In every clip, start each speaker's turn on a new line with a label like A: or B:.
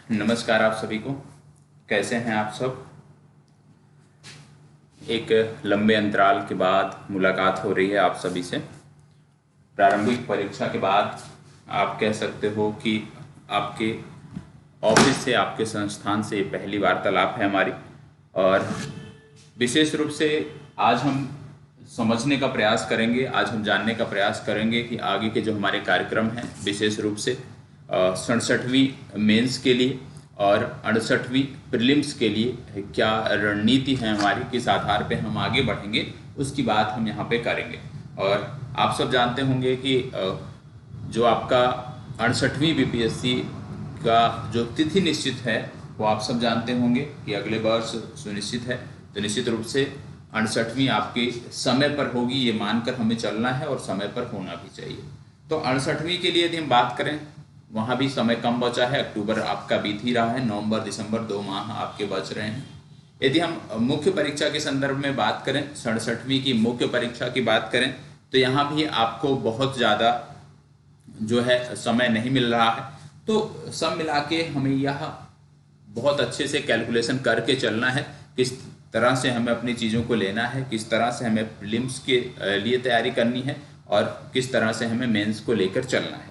A: नमस्कार आप सभी को। कैसे हैं आप सब। एक लंबे अंतराल के बाद मुलाकात हो रही है आप सभी से। प्रारंभिक परीक्षा के बाद आप कह सकते हो कि आपके ऑफिस से, आपके संस्थान से पहली वार्तालाप है हमारी। और विशेष रूप से आज हम समझने का प्रयास करेंगे, आज हम जानने का प्रयास करेंगे कि आगे के जो हमारे कार्यक्रम हैं, विशेष रूप से 67वीं मेंस के लिए और 68वीं प्रीलिम्स के लिए क्या रणनीति है हमारी, किस आधार पे हम आगे बढ़ेंगे, उसकी बात हम यहाँ पे करेंगे। और आप सब जानते होंगे कि जो आपका 68वीं बीपीएससी का जो तिथि निश्चित है वो आप सब जानते होंगे कि अगले वर्ष सुनिश्चित है। तो निश्चित रूप से 68वीं आपके समय पर होगी, ये मानकर हमें चलना है और समय पर होना भी चाहिए। तो 68वीं के लिए यदि हम बात करें, वहाँ भी समय कम बचा है। अक्टूबर आपका बीत ही रहा है, नवंबर दिसंबर 2 माह आपके बच रहे हैं। यदि हम मुख्य परीक्षा के संदर्भ में बात करें, 67वीं की मुख्य परीक्षा की बात करें, तो यहाँ भी आपको बहुत ज़्यादा जो है समय नहीं मिल रहा है। तो सब मिला के हमें यह बहुत अच्छे से कैलकुलेशन करके चलना है, किस तरह से हमें अपनी चीज़ों को लेना है, किस तरह से हमें प्रीलिम्स के लिए तैयारी करनी है और किस तरह से हमें मेंस को लेकर चलना है।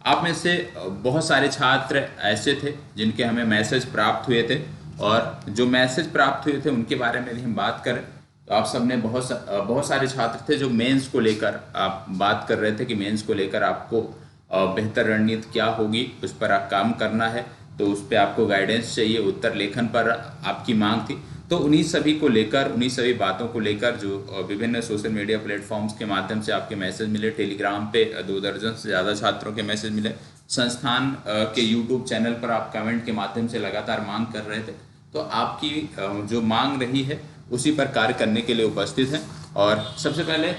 A: आप में से बहुत सारे छात्र ऐसे थे जिनके हमें मैसेज प्राप्त हुए थे, और जो मैसेज प्राप्त हुए थे उनके बारे में यदि हम बात करें तो आप सबने बहुत सारे छात्र थे जो मेंस को लेकर आप बात कर रहे थे कि मेंस को लेकर आपको बेहतर रणनीति क्या होगी, उस पर आप काम करना है, तो उस पर आपको गाइडेंस चाहिए, उत्तर लेखन पर आपकी मांग थी। तो उन्हीं सभी को लेकर, उन्हीं सभी बातों को लेकर जो विभिन्न सोशल मीडिया प्लेटफॉर्म्स के माध्यम से आपके मैसेज मिले, टेलीग्राम पे 2 दर्जन से ज़्यादा छात्रों के मैसेज मिले, संस्थान के यूट्यूब चैनल पर आप कमेंट के माध्यम से लगातार मांग कर रहे थे, तो आपकी जो मांग रही है उसी पर कार्य करने के लिए उपस्थित हैं। और सबसे पहले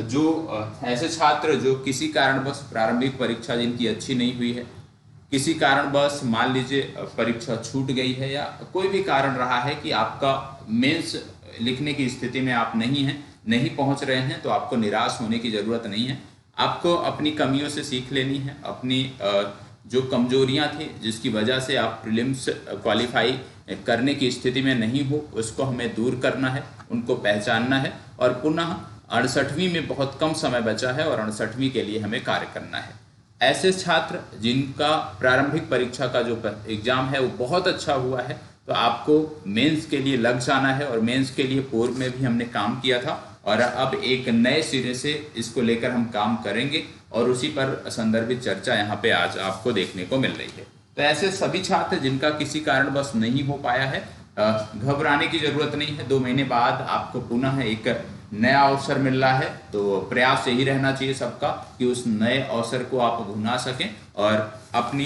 A: जो ऐसे छात्र जो किसी कारणवश प्रारंभिक परीक्षा जिनकी अच्छी नहीं हुई है, किसी कारणवश मान लीजिए परीक्षा छूट गई है, या कोई भी कारण रहा है कि आपका मेंस लिखने की स्थिति में आप नहीं हैं, नहीं पहुंच रहे हैं, तो आपको निराश होने की ज़रूरत नहीं है। आपको अपनी कमियों से सीख लेनी है। अपनी जो कमजोरियां थी जिसकी वजह से आप प्रीलिम्स क्वालिफाई करने की स्थिति में नहीं हो, उसको हमें दूर करना है, उनको पहचानना है और पुनः 68वीं में बहुत कम समय बचा है और 68वीं के लिए हमें कार्य करना है। ऐसे छात्र जिनका प्रारंभिक परीक्षा का जो एग्जाम है वो बहुत अच्छा हुआ है, तो आपको मेंस के लिए लग जाना है। और मेंस के लिए पूर्व में भी हमने काम किया था और अब एक नए सिरे से इसको लेकर हम काम करेंगे और उसी पर संदर्भित चर्चा यहाँ पे आज आपको देखने को मिल रही है। तो ऐसे सभी छात्र जिनका किसी कारणवश नहीं हो पाया है, घबराने की जरूरत नहीं है। 2 महीने बाद आपको पुनः एक नया अवसर मिल रहा है, तो प्रयास यही रहना चाहिए सबका कि उस नए अवसर को आप भुना सकें और अपनी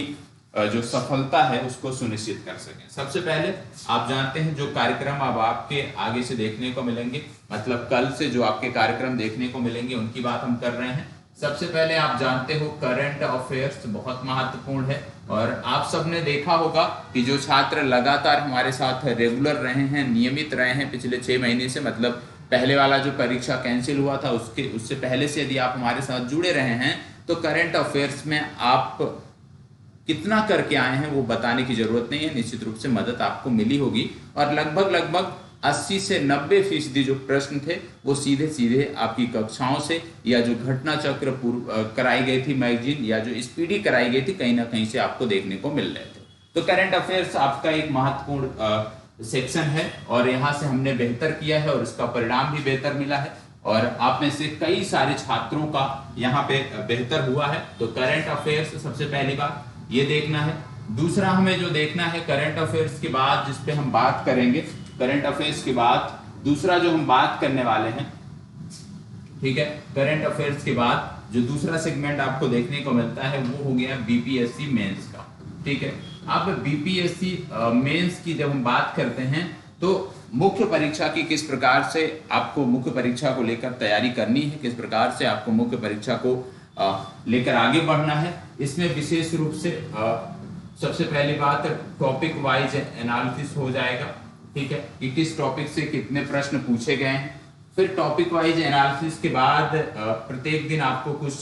A: जो सफलता है उसको सुनिश्चित कर सकें। सबसे पहले आप जानते हैं जो कार्यक्रम अब आपके आगे से देखने को मिलेंगे, मतलब कल से जो आपके कार्यक्रम देखने को मिलेंगे उनकी बात हम कर रहे हैं। सबसे पहले आप जानते हो करंट अफेयर्स बहुत महत्वपूर्ण है, और आप सबने देखा होगा कि जो छात्र लगातार हमारे साथ रेगुलर रहे हैं, नियमित रहे हैं पिछले 6 महीने से, मतलब पहले वाला जो परीक्षा कैंसिल हुआ था उससे पहले से यदि आप हमारे साथ जुड़े रहे हैं, तो करंट अफेयर्स में आप कितना करके आए हैं वो बताने की जरूरत नहीं है, निश्चित रूप से मदद आपको मिली होगी। और लगभग 80 से 90% जो प्रश्न थे वो सीधे सीधे आपकी कक्षाओं से, या जो घटना चक्र कराई गई थी मैगजीन, या जो स्पीडी कराई गई थी, कहीं ना कहीं से आपको देखने को मिल रहे थे। तो करंट अफेयर्स आपका एक महत्वपूर्ण सेक्शन है और यहाँ से हमने बेहतर किया है और उसका परिणाम भी बेहतर मिला है, और आप में से कई सारे छात्रों का यहाँ पे बेहतर हुआ है। तो करंट अफेयर्स सबसे पहली बात ये देखना है। दूसरा हमें जो देखना है करंट अफेयर्स के बाद, जिसपे हम बात करेंगे, करंट अफेयर्स के बाद दूसरा जो हम बात करने वाले हैं, ठीक है, करंट अफेयर्स के बाद जो दूसरा सेगमेंट आपको देखने को मिलता है वो हो गया बीपीएससी मेंस का। ठीक है, अब बीपीएससी मेंस की जब हम बात करते हैं तो मुख्य परीक्षा की किस प्रकार से आपको मुख्य परीक्षा को लेकर तैयारी करनी है, किस प्रकार से आपको मुख्य परीक्षा को लेकर आगे बढ़ना है, इसमें विशेष रूप से सबसे पहली बात टॉपिक वाइज एनालिसिस हो जाएगा। ठीक है, कि किस टॉपिक से कितने प्रश्न पूछे गए हैं। फिर टॉपिक वाइज एनालिसिस के बाद प्रत्येक दिन आपको कुछ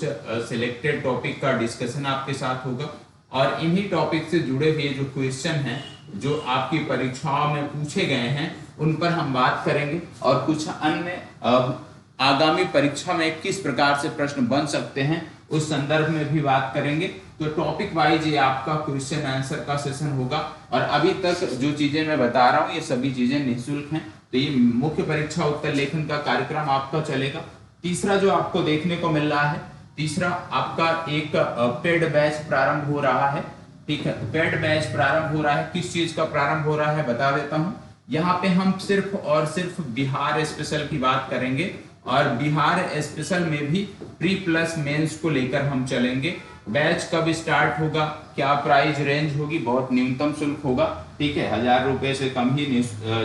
A: सिलेक्टेड टॉपिक का डिस्कशन आपके साथ होगा। और इन्हीं टॉपिक से जुड़े हुए जो क्वेश्चन हैं जो आपकी परीक्षाओं में पूछे गए हैं उन पर हम बात करेंगे, और कुछ अन्य आगामी परीक्षा में किस प्रकार से प्रश्न बन सकते हैं उस संदर्भ में भी बात करेंगे। तो टॉपिक वाइज ये आपका क्वेश्चन आंसर का सेशन होगा, और अभी तक जो चीजें मैं बता रहा हूँ ये सभी चीजें निःशुल्क हैं। तो ये मुख्य परीक्षा उत्तर लेखन का कार्यक्रम आपका चलेगा। तीसरा जो आपको देखने को मिल रहा है, तीसरा आपका एक पेड बैच प्रारंभ हो रहा है। ठीक है, पेड बैच प्रारंभ हो रहा है। किस चीज का प्रारंभ हो रहा है बता देता हूं। यहाँ पे हम सिर्फ और सिर्फ बिहार स्पेशल की बात करेंगे, और बिहार स्पेशल में भी प्री प्लस मेंस को लेकर हम चलेंगे। बैच कब स्टार्ट होगा, क्या प्राइस रेंज होगी, बहुत न्यूनतम शुल्क होगा। ठीक है, 1000 रुपए से कम ही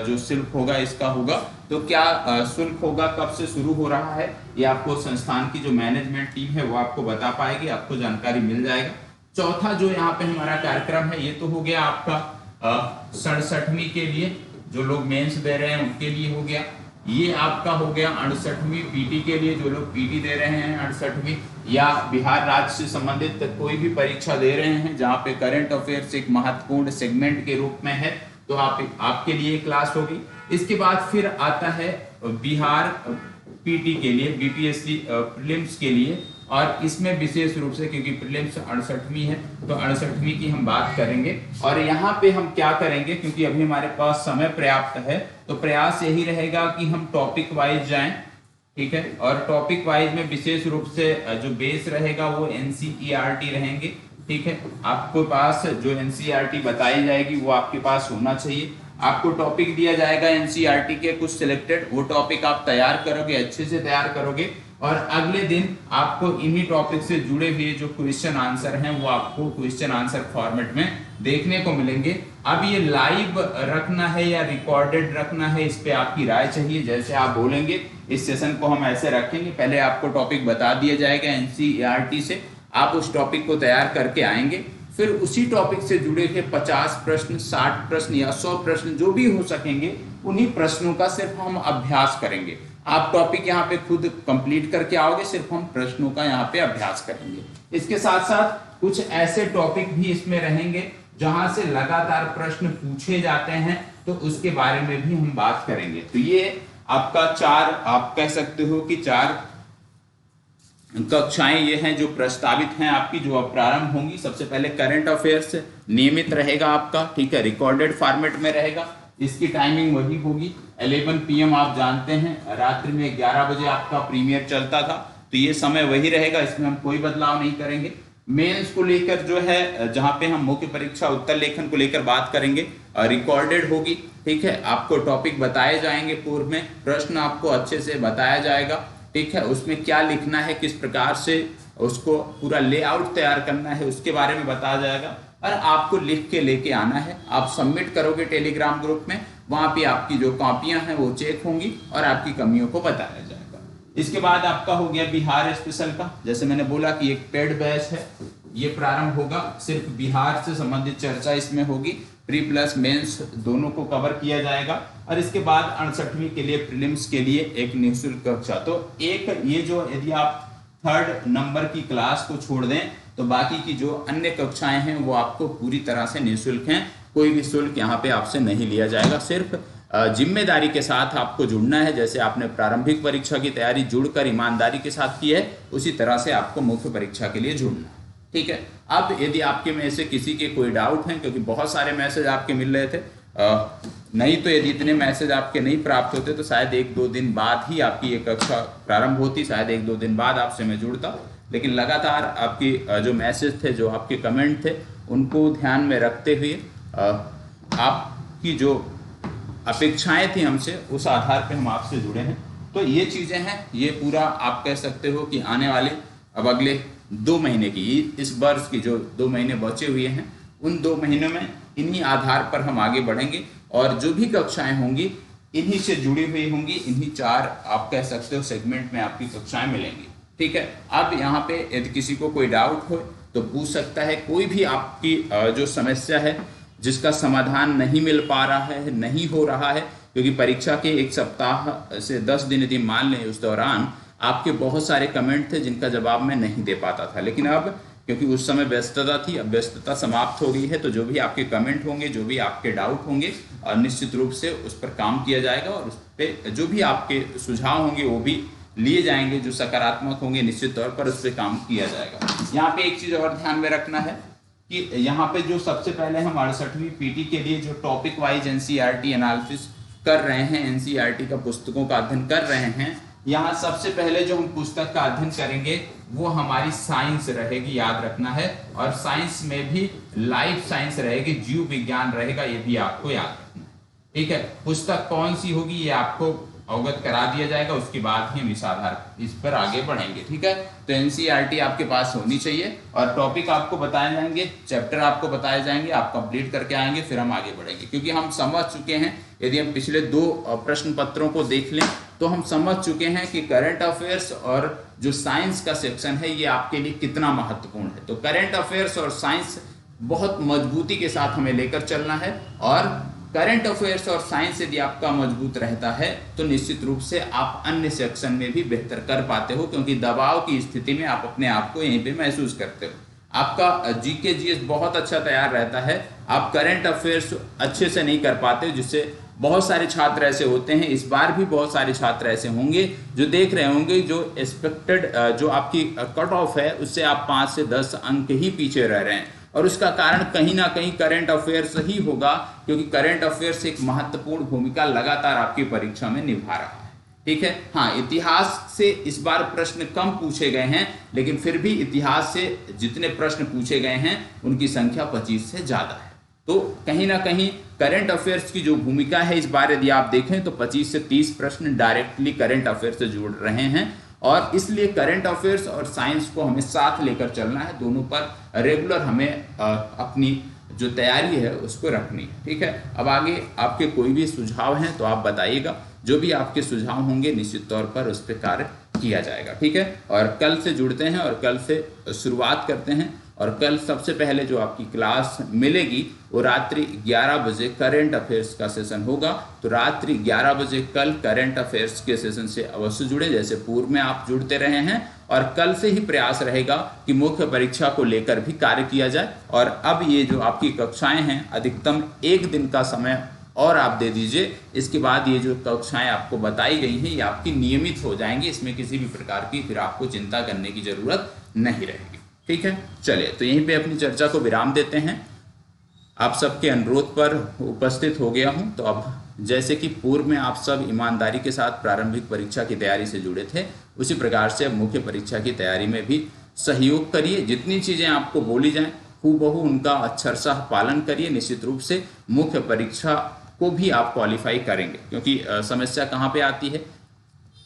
A: जो शुल्क होगा इसका होगा। तो क्या शुल्क होगा, कब से शुरू हो रहा है, ये आपको संस्थान की जो मैनेजमेंट टीम है वो आपको बता पाएगी, आपको जानकारी मिल जाएगा। चौथा जो यहाँ पे हमारा कार्यक्रम है ये तो हो गया आपका 67वीं के लिए, जो लोग मेंस दे रहे हैं उनके लिए हो गया। ये आपका हो गया 68वीं पीटी के लिए, जो लोग पीटी दे रहे हैं 68वीं या बिहार राज्य से संबंधित कोई भी परीक्षा दे रहे हैं जहाँ पे करंट अफेयर्स एक महत्वपूर्ण सेगमेंट के रूप में है, तो आपके लिए क्लास होगी। इसके बाद फिर आता है बिहार पीटी के लिए, बीपीएससी प्रीलिम्स के लिए, और इसमें विशेष रूप से क्योंकि प्रीलिम्स 68वीं है तो 68वीं की हम बात करेंगे। और यहाँ पे हम क्या करेंगे, क्योंकि अभी हमारे पास समय पर्याप्त है, तो प्रयास यही रहेगा कि हम टॉपिक वाइज जाएं। ठीक है, और टॉपिक वाइज में विशेष रूप से जो बेस रहेगा वो एनसीईआरटी रहेंगे। ठीक है, आपके पास जो एनसीईआरटी बताई जाएगी वो आपके पास होना चाहिए। आपको टॉपिक दिया जाएगा एनसीईआरटी के कुछ सिलेक्टेड, वो टॉपिक आप तैयार करोगे, अच्छे से तैयार करोगे, और अगले दिन आपको इन्हीं टॉपिक से जुड़े हुए जो क्वेश्चन आंसर हैं वो आपको क्वेश्चन आंसर फॉर्मेट में देखने को मिलेंगे। अब ये लाइव रखना है या रिकॉर्डेड रखना है, इस पे आपकी राय चाहिए। जैसे आप बोलेंगे इस सेशन को हम ऐसे रखेंगे, पहले आपको टॉपिक बता दिया जाएगा एनसीईआरटी से, आप उस टॉपिक को तैयार करके आएंगे, फिर उसी टॉपिक से जुड़े हुए 50 प्रश्न, 60 प्रश्न या 100 प्रश्न जो भी हो सकेंगे, उन्हीं प्रश्नों का सिर्फ हम अभ्यास करेंगे। आप टॉपिक यहाँ पे खुद कंप्लीट करके आओगे, सिर्फ हम प्रश्नों का यहाँ पे अभ्यास करेंगे। इसके साथ साथ कुछ ऐसे टॉपिक भी इसमें रहेंगे जहां से लगातार प्रश्न पूछे जाते हैं, तो उसके बारे में भी हम बात करेंगे। तो ये आपका 4, आप कह सकते हो कि 4 कक्षाएं ये हैं जो प्रस्तावित हैं आपकी, जो अब प्रारंभ होंगी। सबसे पहले करंट अफेयर्स नियमित रहेगा आपका, ठीक है, रिकॉर्डेड फॉर्मेट में रहेगा। इसकी टाइमिंग वही होगी 11 PM, आप जानते हैं रात्रि में 11 बजे आपका प्रीमियर चलता था, तो ये समय वही रहेगा, इसमें हम कोई बदलाव नहीं करेंगे। मेंस को लेकर जो है, जहां पे हम मुख्य परीक्षा उत्तर लेखन को लेकर बात करेंगे, रिकॉर्डेड होगी। ठीक है, आपको टॉपिक बताए जाएंगे, पूर्व में प्रश्न आपको अच्छे से बताया जाएगा। ठीक है, उसमें क्या लिखना है, किस प्रकार से उसको पूरा लेआउट तैयार करना है, उसके बारे में बताया जाएगा, और आपको लिख के लेके आना है। आप सबमिट करोगे टेलीग्राम ग्रुप में, वहां पे आपकी जो कॉपियां हैं वो चेक होंगी और आपकी कमियों को बताया जाएगा। इसके बाद आपका हो गया बिहार स्पेशल का, जैसे मैंने बोला कि एक पेड बैच है, ये प्रारंभ होगा, सिर्फ बिहार से संबंधित चर्चा इसमें होगी, प्री प्लस मेंस दोनों को कवर किया जाएगा। और इसके बाद 68वीं के लिए प्रीलिम्स के लिए एक निःशुल्क कक्षा। तो एक ये जो, यदि आप 3rd नंबर की क्लास को छोड़ दें तो बाकी की जो अन्य कक्षाएं हैं वो आपको पूरी तरह से निःशुल्क हैं, कोई भी शुल्क यहाँ पे आपसे नहीं लिया जाएगा। सिर्फ जिम्मेदारी के साथ आपको जुड़ना है, जैसे आपने प्रारंभिक परीक्षा की तैयारी जुड़कर ईमानदारी के साथ की है, उसी तरह से आपको मुख्य परीक्षा के लिए जुड़ना है। ठीक है, अब यदि आपके में से किसी के कोई डाउट हैं, क्योंकि बहुत सारे मैसेज आपके मिल रहे थे, नहीं तो यदि इतने मैसेज आपके नहीं प्राप्त होते तो शायद 1-2 दिन बाद ही आपकी ये कक्षा प्रारंभ होती, शायद 1-2 दिन बाद आपसे मैं जुड़ता, लेकिन लगातार आपकी जो मैसेज थे, जो आपके कमेंट थे, उनको ध्यान में रखते हुए आपकी जो अपेक्षाएं थी हमसे, उस आधार पे हम आपसे जुड़े हैं। तो ये चीज़ें हैं, ये पूरा आप कह सकते हो कि आने वाले अब अगले 2 महीने की, इस वर्ष की जो 2 महीने बचे हुए हैं, उन 2 महीनों में इन्हीं आधार पर हम आगे बढ़ेंगे, और जो भी कक्षाएं होंगी इन्हीं से जुड़ी हुई होंगी, इन्हीं 4 आप कह सकते हो सेगमेंट में आपकी कक्षाएं मिलेंगी। ठीक है, अब यहाँ पे यदि किसी को कोई डाउट हो तो पूछ सकता है, कोई भी आपकी जो समस्या है जिसका समाधान नहीं मिल पा रहा है, नहीं हो रहा है, क्योंकि परीक्षा के 1 सप्ताह से 10 दिन यदि मान लें, उस दौरान आपके बहुत सारे कमेंट थे जिनका जवाब मैं नहीं दे पाता था, लेकिन अब क्योंकि उस समय व्यस्तता थी, अब व्यस्तता समाप्त हो गई है। तो जो भी आपके कमेंट होंगे, जो भी आपके डाउट होंगे, निश्चित रूप से उस पर काम किया जाएगा और उस पर जो भी आपके सुझाव होंगे वो भी लिए जाएंगे। जो सकारात्मक होंगे निश्चित तौर पर उस पर काम किया जाएगा। यहाँ पे एक चीज और ध्यान में रखना है कि यहाँ पे जो सबसे पहले हम 68वीं पीटी के लिए जो टॉपिक वाइज एनसीईआरटी एनालिसिस कर रहे हैं, एनसीईआरटी का पुस्तकों का अध्ययन कर रहे हैं, यहाँ सबसे पहले जो हम पुस्तक का अध्ययन करेंगे वो हमारी साइंस रहेगी, याद रखना है। और साइंस में भी लाइफ साइंस रहेगी, जीव विज्ञान रहेगा, ये भी आपको याद रखना है। ठीक है, पुस्तक कौन सी होगी ये आपको अवगत करा दिया जाएगा, उसके बाद ही हम इस पर आगे बढ़ेंगे। ठीक है, तो एनसीईआरटी आपके पास होनी चाहिए और टॉपिक आपको बताए जाएंगे, चैप्टर आपको बताए जाएंगे, आप कंप्लीट करके आएंगे, फिर हम आगे बढ़ेंगे। क्योंकि हम समझ चुके हैं, यदि हम पिछले 2 प्रश्न पत्रों को देख लें तो हम समझ चुके हैं कि करंट अफेयर्स और जो साइंस का सेक्शन है ये आपके लिए कितना महत्वपूर्ण है। तो करंट अफेयर्स और साइंस बहुत मजबूती के साथ हमें लेकर चलना है और करंट अफेयर्स और साइंस यदि आपका मजबूत रहता है तो निश्चित रूप से आप अन्य सेक्शन में भी बेहतर कर पाते हो, क्योंकि दबाव की स्थिति में आप अपने आप को यहीं पे महसूस करते हो। आपका जीके जीएस बहुत अच्छा तैयार रहता है, आप करंट अफेयर्स अच्छे से नहीं कर पाते, जिससे बहुत सारे छात्र ऐसे होते हैं। इस बार भी बहुत सारे छात्र ऐसे होंगे जो देख रहे होंगे जो एक्सपेक्टेड जो आपकी कट ऑफ है उससे आप 5 से 10 अंक ही पीछे रह रहे हैं, और उसका कारण कहीं ना कहीं करंट अफेयर्स ही होगा, क्योंकि करंट अफेयर्स एक महत्वपूर्ण भूमिका लगातार आपकी परीक्षा में निभा रहा है। ठीक है, हाँ, इतिहास से इस बार प्रश्न कम पूछे गए हैं, लेकिन फिर भी इतिहास से जितने प्रश्न पूछे गए हैं उनकी संख्या 25 से ज्यादा है। तो कहीं ना कहीं करंट अफेयर्स की जो भूमिका है इस बार यदि आप देखें तो 25 से 30 प्रश्न डायरेक्टली करंट अफेयर्स से जुड़ रहे हैं, और इसलिए करंट अफेयर्स और साइंस को हमें साथ लेकर चलना है। दोनों पर रेगुलर हमें अपनी जो तैयारी है उसको रखनी है। ठीक है, अब आगे आपके कोई भी सुझाव हैं तो आप बताइएगा, जो भी आपके सुझाव होंगे निश्चित तौर पर उस पर कार्य किया जाएगा। ठीक है, और कल से जुड़ते हैं और कल से शुरुआत करते हैं। और कल सबसे पहले जो आपकी क्लास मिलेगी वो रात्रि 11 बजे करंट अफेयर्स का सेशन होगा। तो रात्रि 11 बजे कल करंट अफेयर्स के सेशन से अवश्य जुड़े, जैसे पूर्व में आप जुड़ते रहे हैं। और कल से ही प्रयास रहेगा कि मुख्य परीक्षा को लेकर भी कार्य किया जाए। और अब ये जो आपकी कक्षाएं हैं अधिकतम 1 दिन का समय और आप दे दीजिए, इसके बाद ये जो कक्षाएं आपको बताई गई हैं ये आपकी नियमित हो जाएंगी, इसमें किसी भी प्रकार की फिर आपको चिंता करने की जरूरत नहीं रहेगी। ठीक है, चलिए तो यहीं पे अपनी चर्चा को विराम देते हैं। आप सबके अनुरोध पर उपस्थित हो गया हूं। तो अब जैसे कि पूर्व में आप सब ईमानदारी के साथ प्रारंभिक परीक्षा की तैयारी से जुड़े थे, उसी प्रकार से अब मुख्य परीक्षा की तैयारी में भी सहयोग करिए। जितनी चीज़ें आपको बोली जाएं हूबहू उनका अक्षरशः पालन करिए। निश्चित रूप से मुख्य परीक्षा को भी आप क्वालिफाई करेंगे, क्योंकि समस्या कहाँ पे आती है,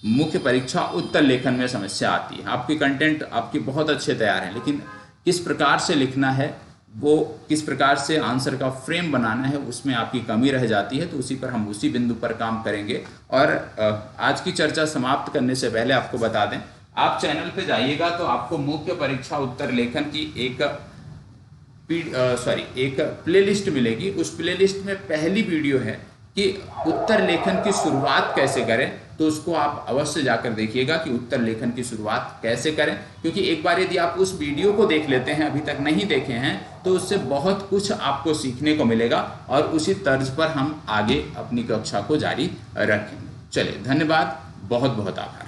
A: मुख्य परीक्षा उत्तर लेखन में समस्या आती है। आपके कंटेंट आपके बहुत अच्छे तैयार हैं, लेकिन किस प्रकार से लिखना है, वो किस प्रकार से आंसर का फ्रेम बनाना है, उसमें आपकी कमी रह जाती है। तो उसी पर हम उसी बिंदु पर काम करेंगे। और आज की चर्चा समाप्त करने से पहले आपको बता दें, आप चैनल पे जाइएगा तो आपको मुख्य परीक्षा उत्तर लेखन की एक प्लेलिस्ट मिलेगी। उस प्लेलिस्ट में पहली वीडियो है कि उत्तर लेखन की शुरुआत कैसे करें, तो उसको आप अवश्य जाकर देखिएगा कि उत्तर लेखन की शुरुआत कैसे करें। क्योंकि एक बार यदि आप उस वीडियो को देख लेते हैं, अभी तक नहीं देखे हैं, तो उससे बहुत कुछ आपको सीखने को मिलेगा और उसी तर्ज पर हम आगे अपनी कक्षा को जारी रखेंगे। चलिए, धन्यवाद, बहुत बहुत आभार।